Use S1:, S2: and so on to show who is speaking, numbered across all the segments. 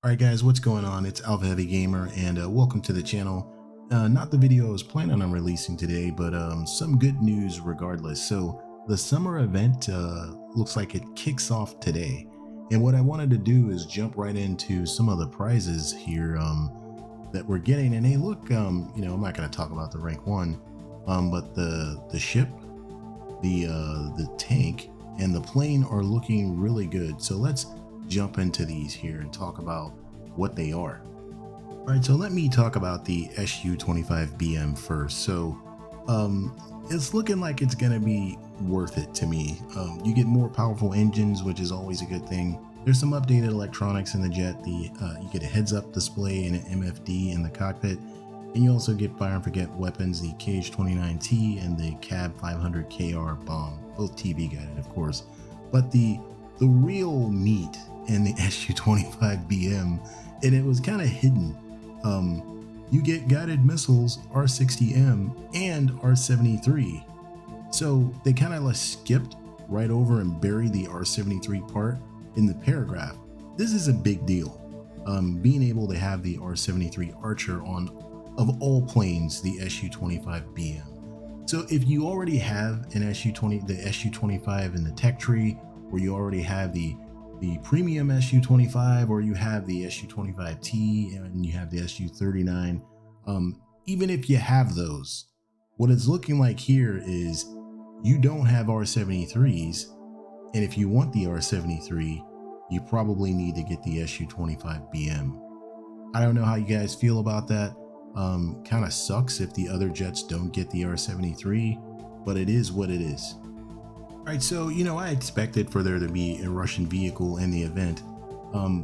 S1: Alright guys, what's going on? It's Alpha Heavy Gamer and welcome to the channel. Not the video I was planning on releasing today, but some good news regardless. So the summer event looks like it kicks off today. And what I wanted to do is jump right into some of the prizes here that we're getting. And they look, I'm not going to talk about the rank 1, but the ship, the tank, and the plane are looking really good. So let's jump into these here and talk about what they are. All right, so let me talk about the SU-25BM first. So it's looking like it's gonna be worth it to me. You get more powerful engines, which is always a good thing. There's some updated electronics in the jet. You get a heads-up display and an MFD in the cockpit, and you also get fire and forget weapons, the KH-29T and the CAB 500 KR bomb, both TV guided, of course. But the real meat in the SU-25BM, and it was kind of hidden. You get guided missiles, R-60M and R-73. So they kind of like skipped right over and buried the R-73 part in the paragraph. This is a big deal. Being able to have the R-73 Archer on, of all planes, the SU-25BM. So if you already have an the SU-25 in the tech tree, or you already have the premium SU-25, or you have the SU-25T and you have the SU-39, even if you have those, what it's looking like here is you don't have R-73s, and if you want the R-73, you probably need to get the SU-25BM. I don't know how you guys feel about that. Kind of sucks if the other jets don't get the R-73, but it is what it is. Alright, so I expected for there to be a Russian vehicle in the event,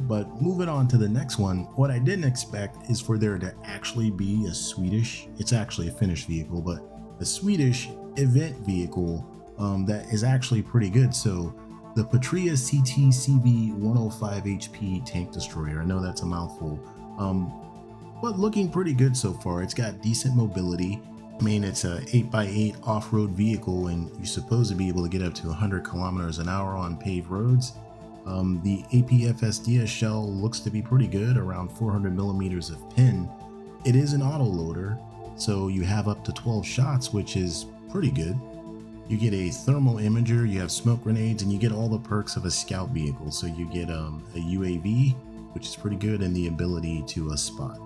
S1: but moving on to the next one, what I didn't expect is for there to actually be a Swedish, it's actually a Finnish vehicle, but a Swedish event vehicle that is actually pretty good. So the Patria CT-CV 105 HP tank destroyer, I know that's a mouthful, but looking pretty good so far. It's got decent mobility. I mean, it's a 8x8 off-road vehicle, and you're supposed to be able to get up to 100 kilometers an hour on paved roads. The APFSDS shell looks to be pretty good, around 400 millimeters of pin. It is an auto-loader, so you have up to 12 shots, which is pretty good. You get a thermal imager, you have smoke grenades, and you get all the perks of a scout vehicle. So you get a UAV, which is pretty good, and the ability to spot.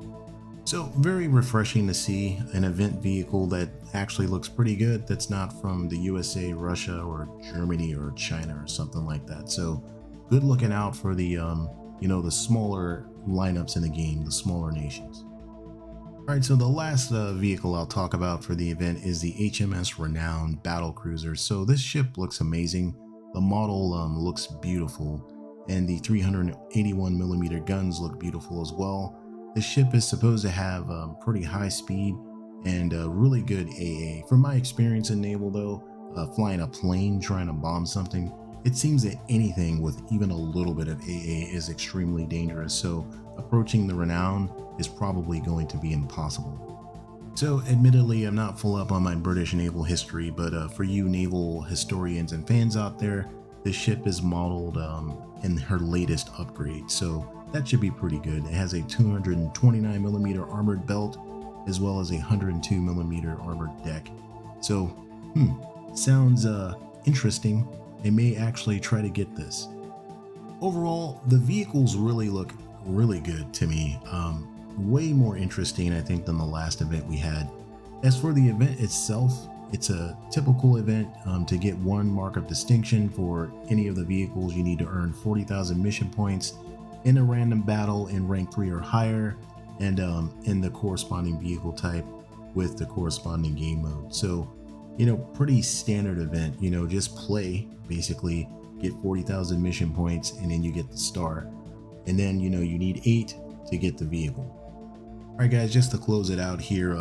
S1: So very refreshing to see an event vehicle that actually looks pretty good, that's not from the USA, Russia, or Germany, or China, or something like that. So good looking out for the the smaller lineups in the game, the smaller nations. Alright, so the last vehicle I'll talk about for the event is the HMS Renown battle cruiser. So this ship looks amazing. The model looks beautiful, and the 381 millimeter guns look beautiful as well. The ship is supposed to have pretty high speed and really good AA. From my experience in naval though, flying a plane trying to bomb something, it seems that anything with even a little bit of AA is extremely dangerous. So approaching the Renown is probably going to be impossible. So admittedly, I'm not full up on my British naval history, but for you naval historians and fans out there, the ship is modeled in her latest upgrade. So that should be pretty good. It has a 229 millimeter armored belt, as well as a 102 millimeter armored deck. So, sounds interesting. I may actually try to get this. Overall, the vehicles really look really good to me. Way more interesting, I think, than the last event we had. As for the event itself, it's a typical event. To get one mark of distinction for any of the vehicles, you need to earn 40,000 mission points in a random battle in rank 3 or higher, and in the corresponding vehicle type with the corresponding game mode. So, pretty standard event. Just play, basically, get 40,000 mission points, and then you get the star. And then, you need 8 to get the vehicle. All right, guys, just to close it out here,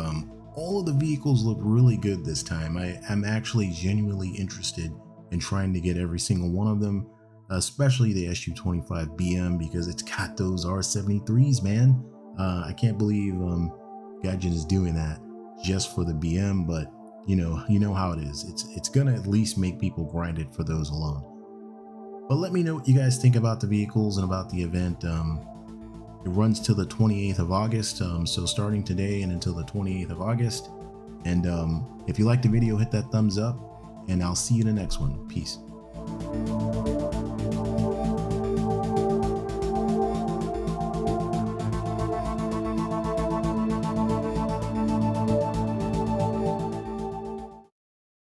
S1: all of the vehicles look really good this time. I'm actually genuinely interested in trying to get every single one of them, especially the SU-25BM, because it's got those R-73s, man. I can't believe Gaijin is doing that just for the BM, but you know how it is. It's gonna at least make people grind it for those alone. But let me know what you guys think about the vehicles and about the event. It runs till the 28th of August, so starting today and until the 28th of August. And if you liked the video, hit that thumbs up, and I'll see you in the next one. Peace.